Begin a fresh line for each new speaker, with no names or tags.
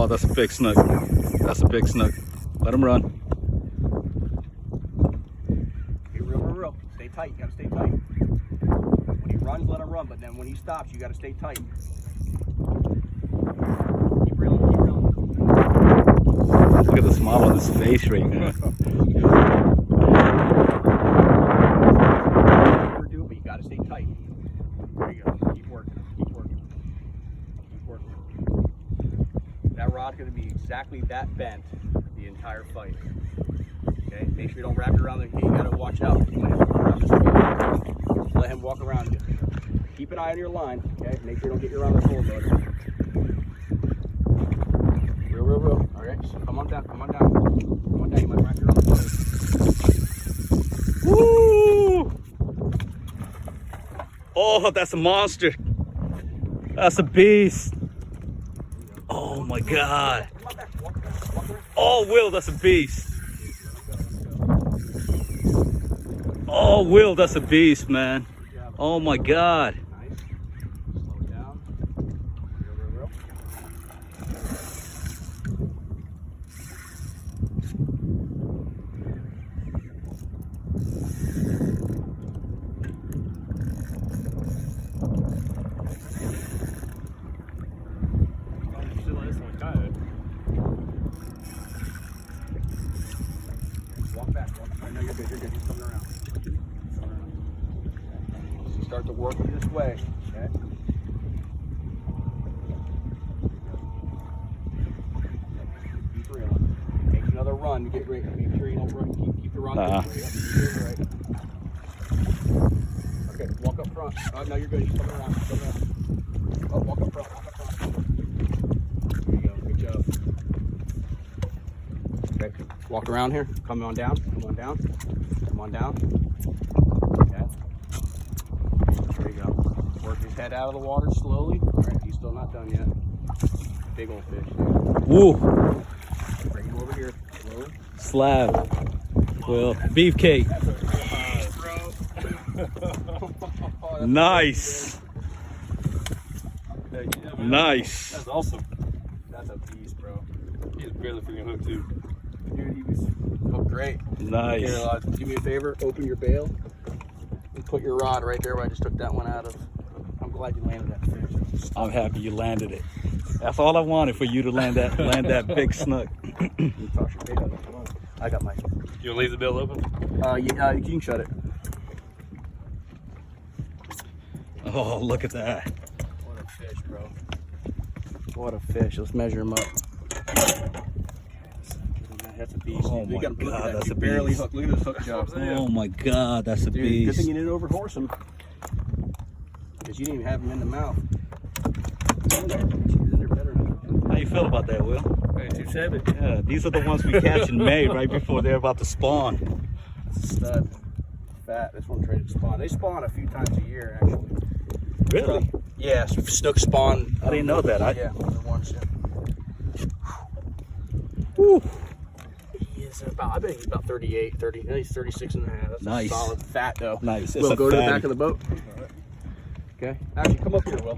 Oh, that's a big snook. That's a big snook. Let him run.
Be real. Stay tight. You gotta stay tight. When he runs, let him run. But then when he stops, you gotta stay tight. Keep reeling. Keep reeling.
Look at the smile on his face right now.
But you gotta stay tight. There you go. Keep working. Keep working. Keep working. That rod's gonna be exactly that bent the entire fight. Okay. Make sure you don't wrap it around the. You gotta watch out. Let him walk around you. Keep an eye on your line. Okay. Make sure you don't get you around the full motor. Real. All right. So come on down. Come on down. Come on down. You might wrap it around the motor.
Woo! Oh, that's a monster. That's a beast. Oh my God. Oh, Will, that's a beast. Oh, Will, that's a beast, man. Oh my God.
Nice. Slow it down. Real. Walk back. No, you're good. He's coming around. So start to work him this way. Okay. Keep reeling. Take another run to get ready. Make sure you don't run. Keep the run this way. Yep, right. Okay, walk up front. Oh, no, you're good. He's coming around. Oh, walk up front. There you go. Good job. Okay, walk around here. Come on down. Okay. There you go. Work his head out of the water slowly. All right, he's still not done yet. Big old fish.
Woo!
Bring him over here. Slowly.
Slab. Well, beefcake. Nice. Nice.
That's awesome.
That's a beast, bro.
He's barely freaking hooked too.
Dude, he was hooked great.
Nice.
Here, do me a favor, open your bail and put your rod right there where I just took that one out of. I'm glad you landed that fish.
I'm happy you landed it. That's all I wanted, for you to land that big snook.
I got my.
You wanna leave the bill open?
Yeah, you can shut it.
Oh, look at that.
What a fish, bro. What a fish. Let's measure him up. That's a beast.
Oh my God, that's a
barely
beast.
hooked. Look at this hook job.
Oh my God, that's a
Dude, good
beast.
thing you didn't overhorse him. Because you didn't even have him in the mouth.
How you feel about that, Will?
Hey, 270.
Yeah, these are the ones we catch in May, right before they're about to spawn.
That's a stud. Fat. This one traded spawn. They spawn a few times a year, actually.
Really?
Yeah, Snook spawn.
I didn't know that.
Yeah, the ones. Yeah.
Whew.
He is about, I bet he's about 38, 30, he's 36 and a half. That's
Nice.
a solid fat, though.
Nice. It's
We'll
a
go to the
fatty.
back of the boat. Okay. Actually, come up here, Will.